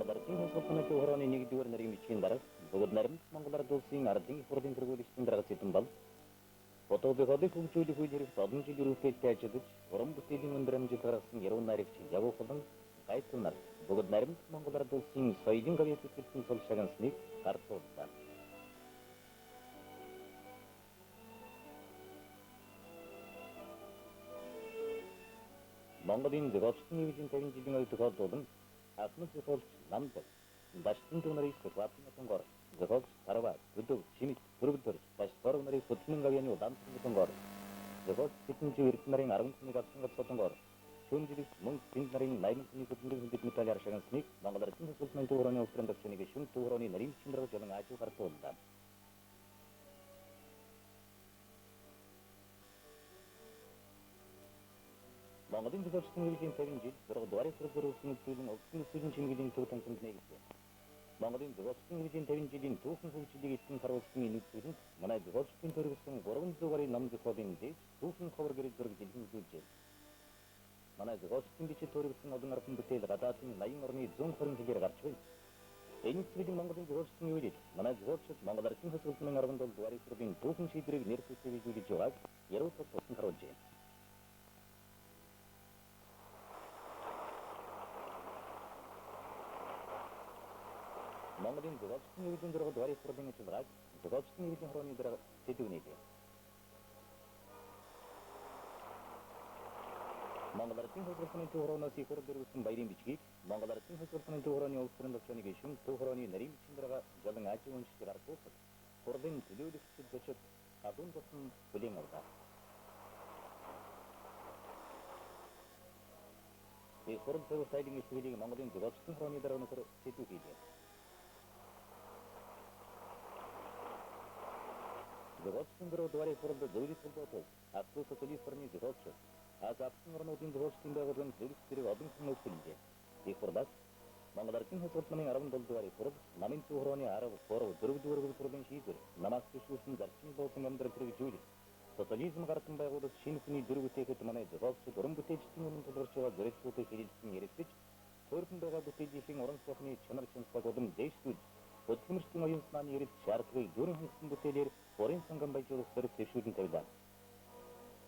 Mangalarin Sultanate Horoni Nigidur Narim Chindar, Bogodnarim, Mangalar Dosing, Arding for the Interview Sindra Situmbal, Photo the Hodi Fuji Fuji, Southern Chidu Kachadich, Orum Sitting under Mjitaras, Yeron Narif, Javo Fodan, Kaitunar, Bogodnarim, Mangalar Dosing, Soiding of the Sol Shagan Snake, Karto. Mongodin the Gopskin is intending to go to them, Atmos the Host Namtek, Dashtin to Naris, the Clapping of Tongor, the Host, Tarava, Tudu, Chimit, Turutur, Dash Coronary, Putting Gaviano, dancing with Tongor, the Host sitting to Irtmaring, Arm, Nigating of Sotongor, Shunjis, Monk, Tintaring, Nine, putting with Mitalia Shagan Snake, Mangalatin the Sultan to Roni of Friend of Senegation, to Roni, Narim, Chindra, Jalangachu, Harton. Mongodin the Gopskin is in 7 Jit, the Dwari for the Russian student of Student within 2 times in Mongodin the Gopskin is in 7 Jit in 2 which is in Karoskin in student, when I the Gopskin to Russin, Goron the Wari Nam the Coding Days, 2 from Cover Grid for the Jit. When I the Gopskin the Chitorus and other from the tail, Radatin, lying or need zone for the Garchway. Any Sweden Mongodin the Gopskin with it, when I the Gopskin, Mongolatin has opened around the Dwari for the 2 from Shidri near to the Joag, Yellow for Karoje. Mongodin the Gopskin within the Dwari for the Childrak, the Gopskin within Roni the City Unity. Mangalatin has opened to Horona for the Russian by Michi, Mangalatin has opened to Horoni of Friend of Senegation, to Horoni, Narim Chindra, Jalangachu and Shirarpo, for them to do the chip, Adun Dosson, William of that. The fourth siding is reading Mongodin the Gopskin Roni the Rono City. The Gopskin Road for the Zuri Photos, after Sotoli for me the Gopskin. As Apsin or not in the Gopskin the Robin Spirit Robinson of India. For that, Mangalatin has opening around the Dwari for Namin to Horoni Arab for Durdur with Robin Sheeter, Namas to shoot in the Chin under the Judy. Totalism Garten by the Shinfini Duru take it to manage the Gopskin, Rumbutage into the Virtual Great Photo in Yerich, Turkenberg of the Fishing Orange Company, Channel for Golden Day Studio. But Tim's Timoyans Nani sharply during the failure, foreign Sangam by Joe very shooting tell that.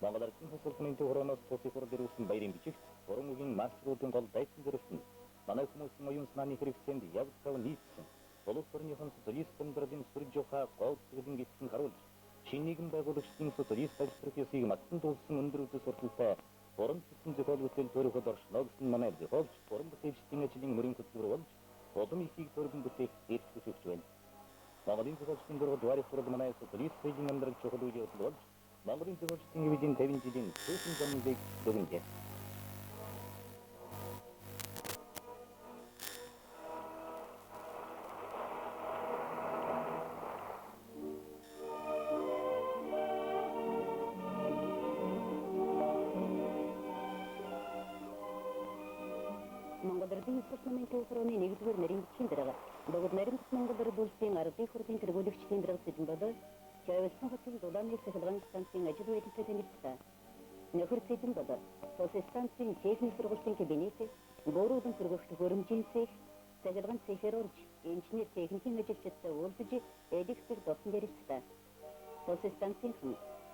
Mangalatin has opened into Horonos for the Russian by the chief, or moving master to call dice in the Russian. Manakamos Timoyans Nani for extend the Yavka needs. Follow for Nihon to Lis Pendradin Surjoha, called within its in Karol. Shinigam by the Stings to Lis by Strategy, Matin Dolson under the sort of pair. Forum system the God with Torah Snogs and Manad, the Hodge, forum the page sting achieving Murin Kutu. Bottom is he told him to take 8 to 15. Magadin to watch in the Dwari for the Manais of police raging under Chokodu of Lodge. Magadin to watch within 7 Jidin, 2 from the doing it. Mongodin supplemental from the negative Narim Chindra, but Narim Mongodar Dulcing are they for the Intergodic Chindra sitting brother, Chavis Hotel, Dodani, Severan stancing agitated to the Nipsa. Never sitting brother, so the stancing taking for hosting Benete, borrowed them for Gorum Jinse, Severan Seferorch, engineer taking him a jet voltage, Edixter Dossenderista. So the stancing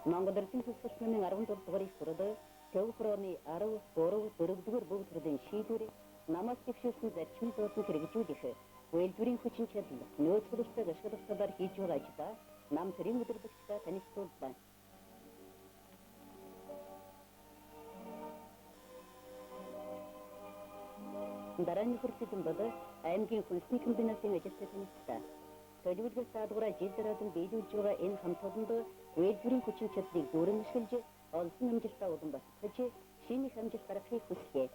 Mongodar things is swimming around of Tori further, Taukroni, Arrow, Boro, Burdur, both within Shiduri. Namaste Fusion that Schmidt was in Krivitudihe, while during which in Chettle, no Turusta, the Shadar Hijo Rajita, Nam Terim with the Bishka and his told by. Darani for sitting brother, I am giving full sneaking dinner thing adjusted in star. So you would get Sadura, Jizra and Beju Jura in Hamtondo, while during which in Chettle, Gorum Shilje, also Namjista Odum Basache, she may have just a few Kuske.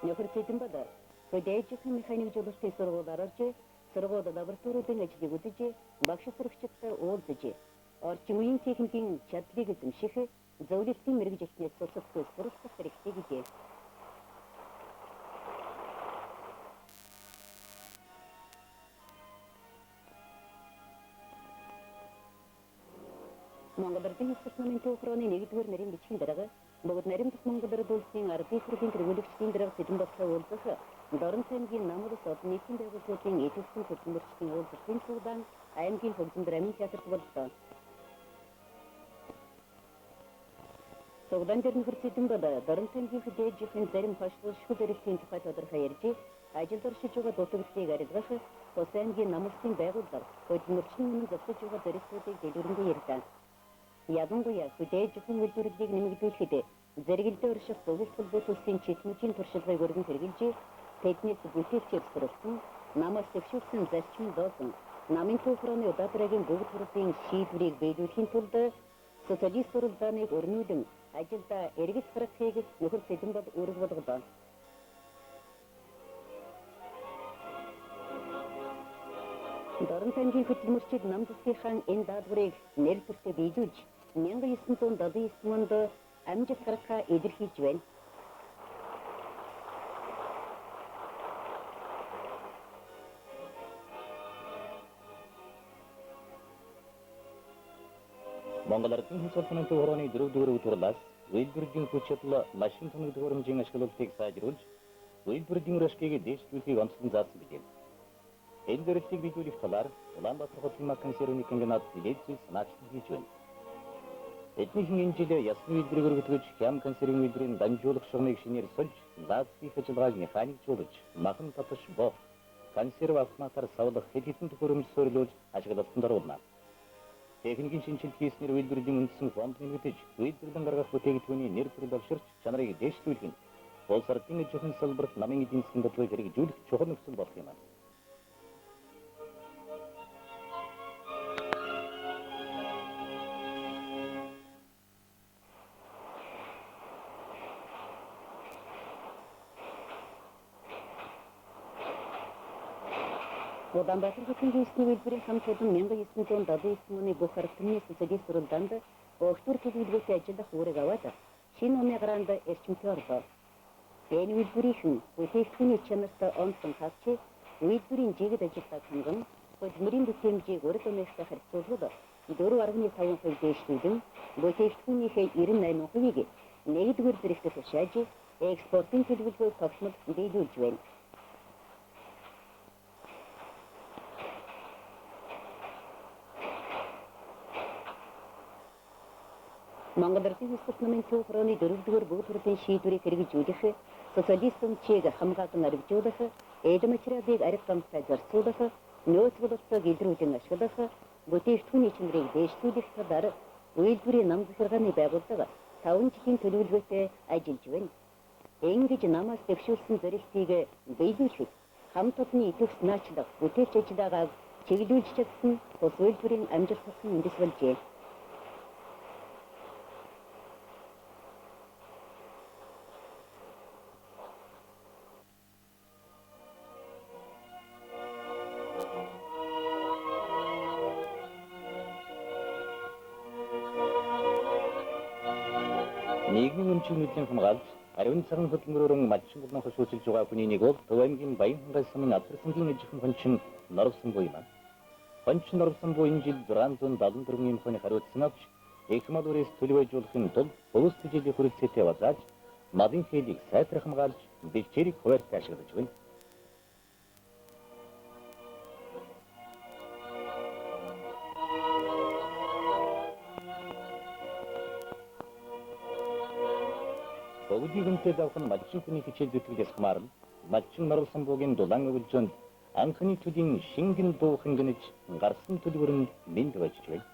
Never sitting brother. So they just mechanic Jobs Sorgo Darache, Sorgo the laboratory thing at the Gutije, Baksha Chapter or the J. Or Chimuin taking king, Chatligas and Shike, Zodi Steam Register for success for Activity. Mongobertin is permanent to Crony, negative Narin between the Бөгөөд наримдах Монголоор дуулсан ардын хүрдийн тэргүүлэгчдийн дарга сэдэн багтаа уулзах Дорн цаймгийн намрус олон нийтийн байгууллагын эзэлсэн хөтөлмөрчдийн уулзалтын цуглаан аймгийн хөгжим драмын театрт боллоо. Цуглаан дээр нөхөр сэдэн бол Дорн цаймгийн хөдөөжийн зарим хошлуулшгүй зэрэгтийн тухай тодорхой ярьж, ажилд оршиж байгаа дутагдлыг арилгах Тус аймгийн намрсын байгууллага хөтөлмөрчдийн өмнө зогсож байгаа зорилтуудыг дэлгэрэнгүй ярьлаа. Ялангуяа хөдөөжийн үйлдвэрлэлийг нэмэгдүүлэхэд зэрэгэлдээ орших зөвлөлт холбоот улсын чиглэлийн туршлагыг өргөн хэрэгжилж, тэднээс бүтээлчээр суралцсан, намаас төвшүүлсэн зарчим доосон, намын түүхрооны удаатраагийн бүгд хурлын шийдвэрийг биелүүлэхийн тулд социалист уралдааныг өрнүүлэн ажилдаа эргэж гаргахыг нөхөр сэдэн бол үүрэг болголоо. Дорн цаймгийн хөтөлмөрчид нам засгийнхаа энэ даалгаврыг нэр төртөө биелүүлж 1979 онд амжилт гаргахаа илэрхийлж байна. Монгол Ардын хөтөлбөрийн төвөрөний дөрөвдүгээр үтрлээс үйлдвэрлэлийн хүч чадал машин тоног төхөөрөмжийн ашиглалтыг сайжруулж, үйлдвэрлэлийн үр ашгийг дээшлүүлэхийг онцлон заасан билээ. Энэ зорилтыг биелүүлэх талаар Улаанбаатар хотын консервний комбинат нэлээд зүйл санаачлан хийж байна. Эднийхэн энэ жил ясны үйлдвэрийг өргөтгөж, хям консервийн үйлдвэрийн дамжуулах шугамыг шинээр сольж, лазерын ажиллагааг механикжуулж, махан таташ бох, консерв автоматар савлах хэд хэдэн төхөөрөмж суурилуулж ашиглалтанд оруулна. Техникийн шинжилгээ хийснээр үйлдвэрлэлийн үндсэн фонд нэмэгдэж, үйлдвэрлэн гаргах бүтээгдэхүүний нэр төрөл олширч, чанарыг дээшлүүлэх нь улс ардын эзэн салбарт намын эдийн засгийн бодлогыг хэрэгжүүлэх чухал нөхцөл болох юм. Улаанбаатар хотын үндэсний үйлдвэрийн хамт олон 1979 оны бүх арга түмний социалист уралдаанд өгтөр төлөвлөгөөтэй ажиллах үүрэг аваад шинэ оны гараанд эрчимтэй орлоо. Энэ үйлдвэрийн бүтээгдэхүүний чанарт онцон хавч үйлдвэрийн жигд ажилтнаа ханган хөдөлмөрийн бүтээмжийг урд өмнөстэй харьцуулбал 4.5% дээшлүүлэн бүтээгдэхүүнийхээ 98%-ийг нэгдүгээр зэрэгт тушааж экспортын төлөвлөгөөг тогтмол биелүүлж байна. Монгол Ардын хөтөлбөрт намын түүхрооны дөрөвдүгээр бүгд хурлын шийдвэрийг хэрэгжүүлэх, социалист өмчийг хамгаалан арвижуулах, эд материалыг арга гамтай зарцуулах, нөөц бололцоог илрүүлэн ашиглах, бүтээгдэхүүний чанарыг дээшлүүлэх талаар үйлдвэрийн нам захиргааны байгууллага 5 жилийн төлөвлөгөөтэй ажиллаж байна. Ингэж намаас төвшүүлсэн зорилтыг биелүүлэхэд хамт олонний идэвх наачлах, бүтээлч ажиллагааг чиглүүлж чадсан тус үйлдвэрийн амжилттай үндэс болжээ. Нийгмийн өмчийг нөлөөлөн хамгаалж, ариун цагаан хөдөлмөрөөр малчин болон хошуулж байгаа хүний нэг бол Төв аймгийн Баянхангай сумын Алдар сангийн эжихэн хончин Норвсон буй юм. Хончин Норвсон буй энэ жил 674 юм хоног хариуцсан авч, их мал үрээс төлөвлөжүүлэхин тулд өвс төжилийн хүрэлцээтэй базааж, малын хээлийг сайтар хамгаалж, бэлчээрийг хуваарьтай ашиглаж байна. Богдын үнтэй давх нь малчин хүний хичээл зүтгэлээс хамаарна. Малчин Норвсон буйгийн дулаан өвөлжөнд анхны төдийн шингэн дуухан гэнэж гарсан төлбөр нь мэнд байж байна.